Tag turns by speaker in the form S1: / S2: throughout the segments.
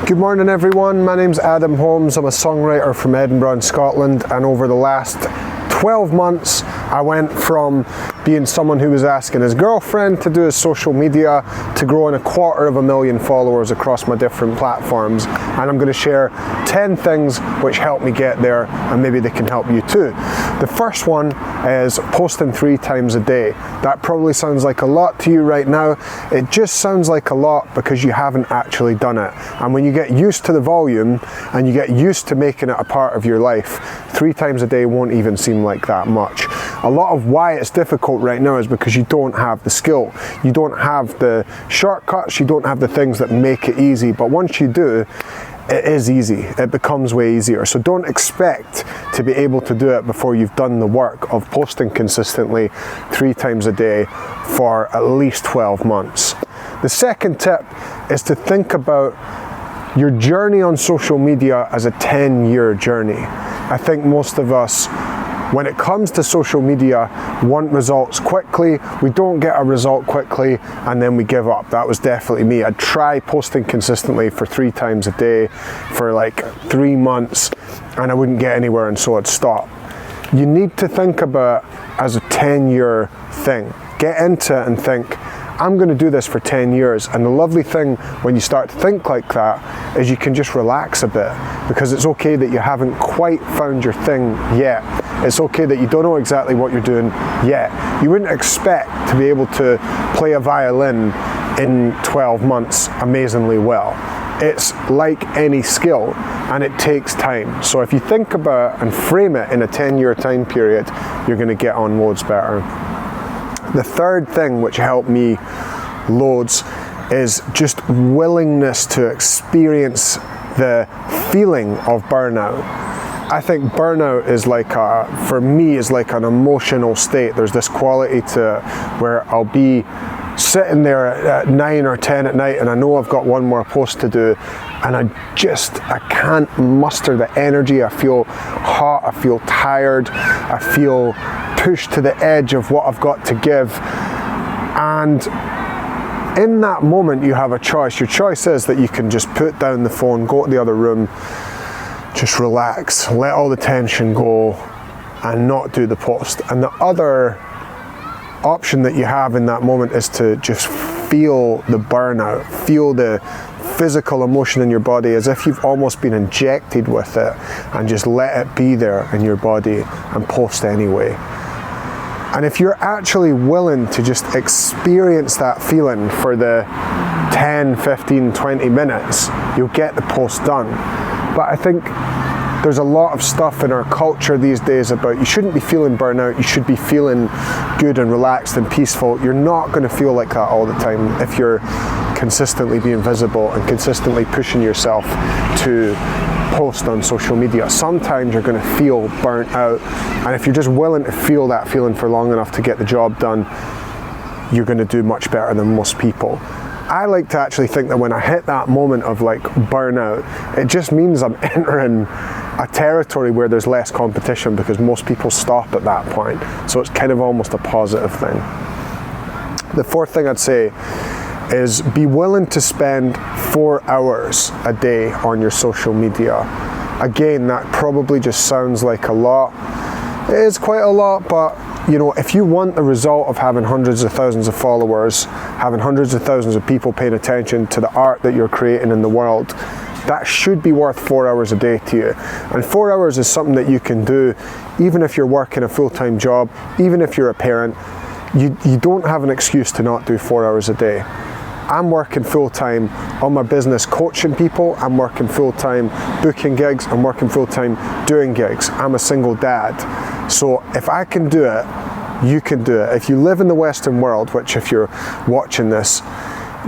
S1: Good morning everyone, my name's Adam Holmes. I'm a songwriter from Edinburgh in Scotland, and over the last 12 months I went from being someone who was asking his girlfriend to do his social media to growing 250,000 followers across my different platforms, and I'm going to share 10 things which helped me get there and maybe they can help you too. The first one is posting 3 times a day. That probably sounds like a lot to you right now. It just sounds like a lot because you haven't actually done it, and when you get used to the volume and you get used to making it a part of your life, 3 times a day won't even seem like that much. A lot of why it's difficult right now is because you don't have the skill, you don't have the shortcuts, you don't have the things that make it easy, but once you do, it is easy. It becomes way easier. So don't expect to be able to do it before you've done the work of posting consistently 3 times a day for at least 12 months. The second tip is to think about your journey on social media as a 10-year journey. I think most of us, when it comes to social media, want results quickly. We don't get a result quickly and then we give up. That was definitely me. I'd try posting consistently for 3 times a day for like 3 months and I wouldn't get anywhere, and so I'd stop. You need to think about it as a 10-year thing. Get into it and think, I'm going to do this for 10 years. And the lovely thing when you start to think like that is you can just relax a bit, because it's okay that you haven't quite found your thing yet. It's okay that you don't know exactly what you're doing yet. You wouldn't expect to be able to play a violin in 12 months amazingly well. It's like any skill and it takes time. So if you think about it and frame it in a 10-year time period, you're going to get on loads better. The third thing which helped me loads is just willingness to experience the feeling of burnout. I think burnout is for me, is like an emotional state. There's this quality to it where I'll be sitting there at 9 or 10 at night and I know I've got one more post to do, and I can't muster the energy. I feel hot, I feel tired, I feel pushed to the edge of what I've got to give. And in that moment you have a choice. Your choice is that you can just put down the phone, go to the other room, just relax, let all the tension go and not do the post. And the other option that you have in that moment is to just feel the burnout, feel the physical emotion in your body as if you've almost been injected with it, and just let it be there in your body and post anyway. And if you're actually willing to just experience that feeling for the 10, 15, 20 minutes, you'll get the post done. But I think there's a lot of stuff in our culture these days about you shouldn't be feeling burnout, you should be feeling good and relaxed and peaceful. You're not going to feel like that all the time if you're consistently being visible and consistently pushing yourself to post on social media. Sometimes you're going to feel burnt out, and if you're just willing to feel that feeling for long enough to get the job done, you're going to do much better than most people. I like to actually think that when I hit that moment of like burnout, it just means I'm entering a territory where there's less competition, because most people stop at that point. So it's kind of almost a positive thing. The fourth thing I'd say is be willing to spend 4 hours a day on your social media. Again, that probably just sounds like a lot. It is quite a lot, but you know, if you want the result of having hundreds of thousands of followers, having hundreds of thousands of people paying attention to the art that you're creating in the world, that should be worth 4 hours a day to you. And 4 hours is something that you can do even if you're working a full-time job, even if you're a parent. You don't have an excuse to not do 4 hours a day. I'm working full-time on my business coaching people, I'm working full-time booking gigs, I'm working full-time doing gigs. I'm a single dad. So if I can do it, you can do it. If you live in the Western world, which if you're watching this,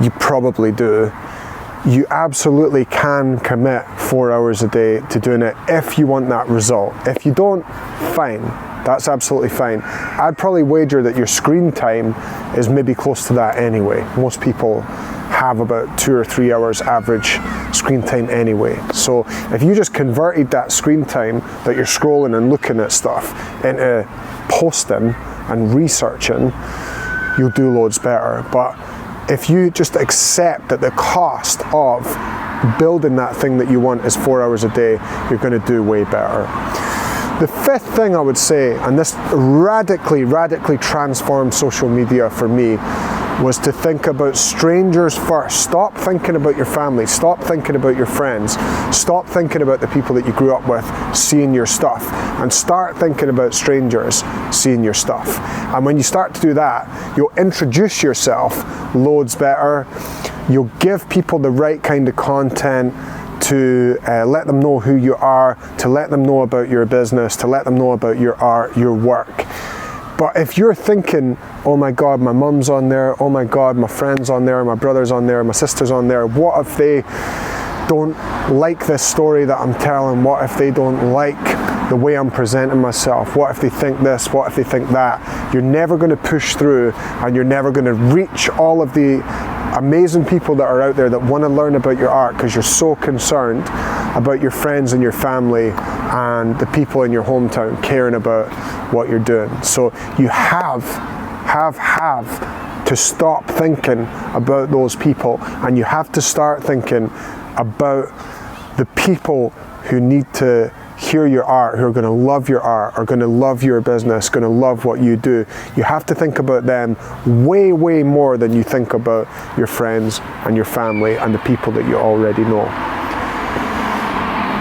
S1: you probably do, you absolutely can commit 4 hours a day to doing it if you want that result. If you don't, fine. That's absolutely fine. I'd probably wager that your screen time is maybe close to that anyway. Most people have about 2 or 3 hours average screen time anyway. So if you just converted that screen time that you're scrolling and looking at stuff into posting and researching, you'll do loads better. But if you just accept that the cost of building that thing that you want is 4 hours a day, you're going to do way better. The fifth thing I would say, and this radically transformed social media for me, was to think about strangers first. Stop thinking about your family. Stop thinking about your friends. Stop thinking about the people that you grew up with seeing your stuff, and start thinking about strangers seeing your stuff. And when you start to do that, you'll introduce yourself loads better. You'll give people the right kind of content to let them know who you are, to let them know about your business, to let them know about your art, your work. But if you're thinking, oh my God, my mum's on there, oh my God, my friend's on there, my brother's on there, my sister's on there, what if they don't like this story that I'm telling? What if they don't like the way I'm presenting myself? What if they think this? What if they think that? You're never going to push through, and you're never going to reach all of the amazing people that are out there that want to learn about your art, because you're so concerned about your friends and your family and the people in your hometown caring about what you're doing. So you have to stop thinking about those people, and you have to start thinking about the people who need to hear your art, who are going to love your art, are going to love your business, going to love what you do. You have to think about them way more than you think about your friends and your family and the people that you already know.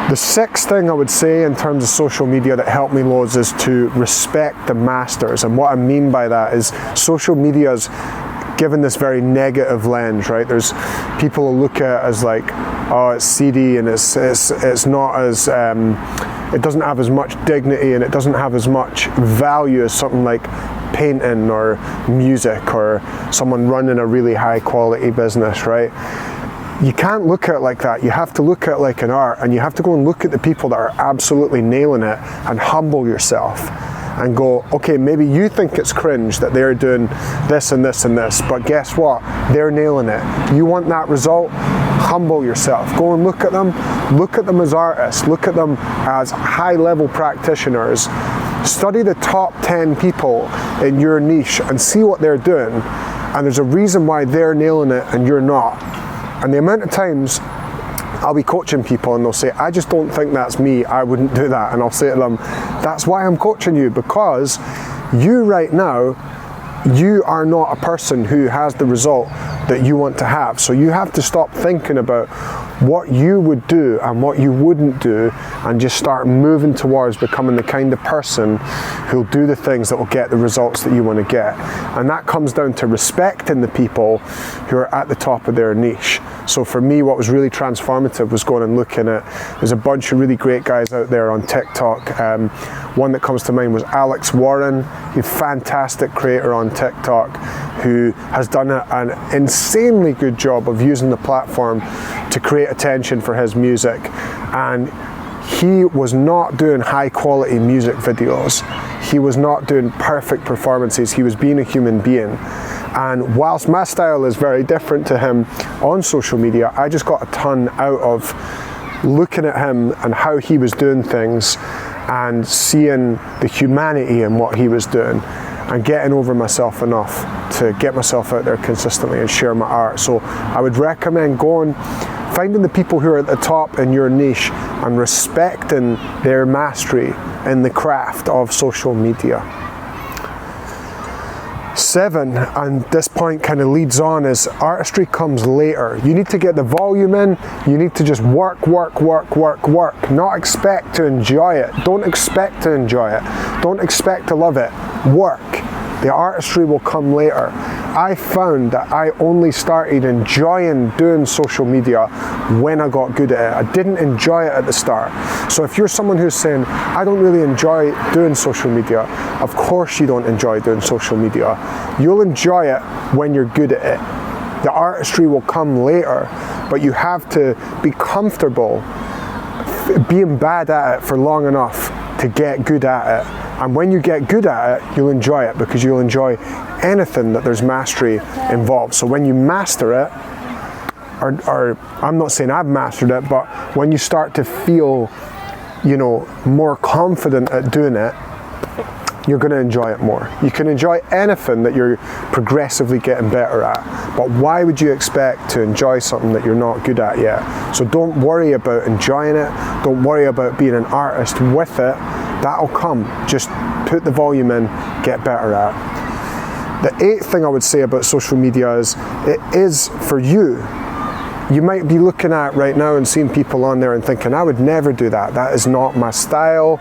S1: The sixth thing I would say in terms of social media that helped me loads is to respect the masters. And what I mean by that is social media's given this very negative lens, right? There's people who look at it as like, oh, it's seedy, and it's not as it doesn't have as much dignity, and it doesn't have as much value as something like painting or music or someone running a really high quality business, right? You can't look at it like that. You have to look at it like an art, and you have to go and look at the people that are absolutely nailing it and humble yourself and go, okay, maybe you think it's cringe that they're doing this and this and this, but guess what? They're nailing it. You want that result? Humble yourself. Go and look at them as artists, look at them as high-level practitioners. Study the top 10 people in your niche and see what they're doing, and there's a reason why they're nailing it and you're not. And the amount of times I'll be coaching people and they'll say, I just don't think that's me, I wouldn't do that. And I'll say to them, that's why I'm coaching you, because you right now, you are not a person who has the result that you want to have. So you have to stop thinking about what you would do and what you wouldn't do, and just start moving towards becoming the kind of person who'll do the things that will get the results that you want to get. And that comes down to respecting the people who are at the top of their niche. So for me, what was really transformative was going and looking at, there's a bunch of really great guys out there on TikTok. One that comes to mind was Alex Warren, a fantastic creator on TikTok who has done an insanely good job of using the platform to create attention for his music. And he was not doing high quality music videos. He was not doing perfect performances. He was being a human being. And whilst my style is very different to him on social media, I just got a ton out of looking at him and how he was doing things and seeing the humanity in what he was doing, and getting over myself enough to get myself out there consistently and share my art. So I would recommend going, finding the people who are at the top in your niche and respecting their mastery in the craft of social media. 7, and this point kind of leads on, is artistry comes later. You need to get the volume in, you need to just work, not expect to enjoy it. Don't expect to enjoy it. Don't expect to love it. Work. The artistry will come later. I found that I only started enjoying doing social media when I got good at it. I didn't enjoy it at the start. So if you're someone who's saying, I don't really enjoy doing social media, of course you don't enjoy doing social media. You'll enjoy it when you're good at it. The artistry will come later, but you have to be comfortable being bad at it for long enough to get good at it. And when you get good at it, you'll enjoy it, because you'll enjoy anything that there's mastery involved. So when you master it, or I'm not saying I've mastered it, but when you start to feel, more confident at doing it, you're going to enjoy it more. You can enjoy anything that you're progressively getting better at, but why would you expect to enjoy something that you're not good at yet? So don't worry about enjoying it. Don't worry about being an artist with it. That'll come. Just put the volume in, get better at it. The eighth thing I would say about social media is it is for you. You might be looking at right now and seeing people on there and thinking, I would never do that. That is not my style.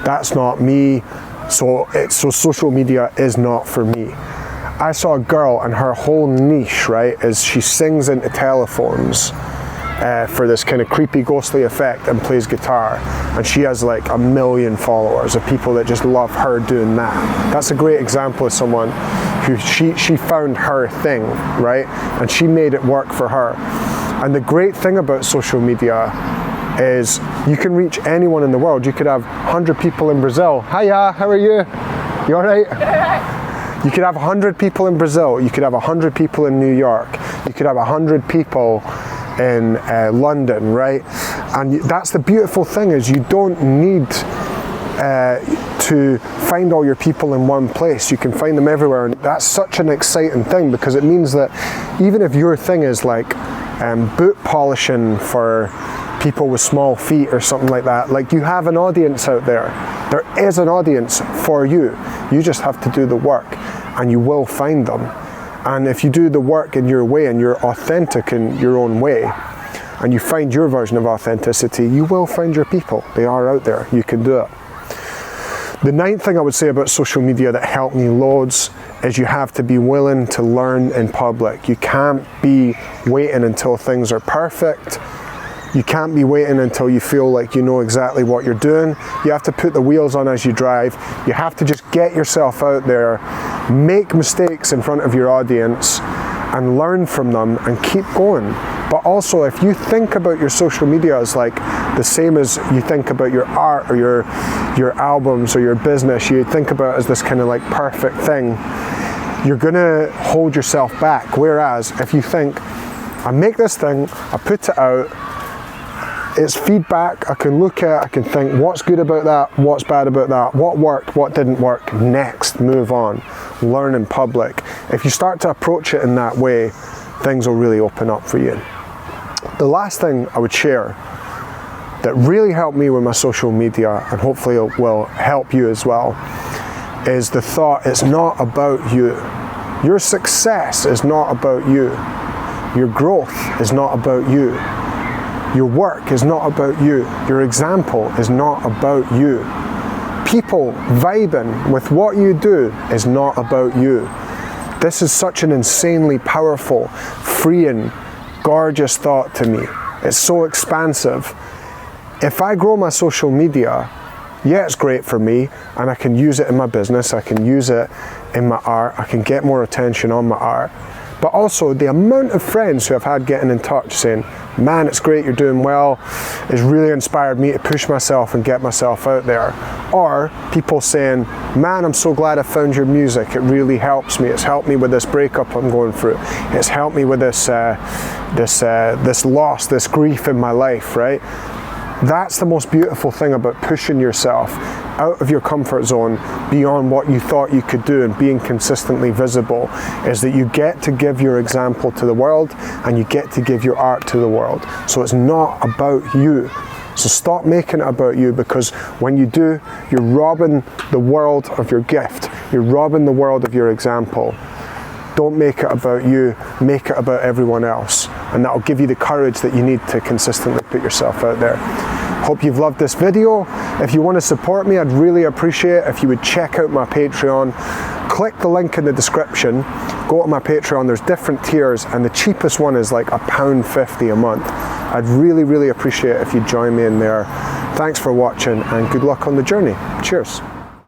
S1: That's not me. So social media is not for me. I saw a girl and her whole niche, right, is she sings into telephones for this kind of creepy ghostly effect and plays guitar, and she has like 1 million followers of people that just love her doing that. That's a great example of someone who she found her thing, right, and she made it work for her. And the great thing about social media is you can reach anyone in the world. You could have 100 people in Brazil. Hiya, how are you? You all right? You could have 100 people in Brazil. You could have 100 people in New York. You could have 100 people in London, right? And that's the beautiful thing, is you don't need to find all your people in one place. You can find them everywhere, and that's such an exciting thing, because it means that even if your thing is like boot polishing for people with small feet or something like that, like, you have an audience out there. There is an audience for you. You just have to do the work, and you will find them. And if you do the work in your way and you're authentic in your own way, and you find your version of authenticity, you will find your people. They are out there. You can do it. The ninth thing I would say about social media that helped me loads is you have to be willing to learn in public. You can't be waiting until things are perfect. You can't be waiting until you feel like you know exactly what you're doing. You have to put the wheels on as you drive. You have to just get yourself out there, make mistakes in front of your audience, and learn from them and keep going. But also, if you think about your social media as like the same as you think about your art or your albums or your business, you think about it as this kind of like perfect thing, you're gonna hold yourself back. Whereas if you think, I make this thing, I put it out, it's feedback, I can look at, I can think, what's good about that, what's bad about that, what worked, what didn't work, next, move on, learn in public. If you start to approach it in that way, things will really open up for you. The last thing I would share that really helped me with my social media, and hopefully it will help you as well, is the thought, it's not about you. Your success is not about you. Your growth is not about you. Your work is not about you. Your example is not about you. People vibing with what you do is not about you. This is such an insanely powerful, freeing, gorgeous thought to me. It's so expansive. If I grow my social media, yeah, it's great for me, and I can use it in my business, I can use it in my art, I can get more attention on my art. But also the amount of friends who I've had getting in touch saying, man, it's great, you're doing well, it's really inspired me to push myself and get myself out there. Or people saying, man, I'm so glad I found your music, it really helps me, it's helped me with this breakup I'm going through, it's helped me with this loss, this grief in my life, right? That's the most beautiful thing about pushing yourself out of your comfort zone beyond what you thought you could do and being consistently visible, is that you get to give your example to the world and you get to give your art to the world. So it's not about you. So stop making it about you, because when you do, you're robbing the world of your gift. You're robbing the world of your example. Don't make it about you, make it about everyone else. And that'll give you the courage that you need to consistently put yourself out there. Hope you've loved this video. If you want to support me, I'd really appreciate it if you would check out my Patreon. Click the link in the description, go to my Patreon, there's different tiers, and the cheapest one is like £1.50 a month. I'd really, really appreciate it if you'd join me in there. Thanks for watching, and good luck on the journey. Cheers.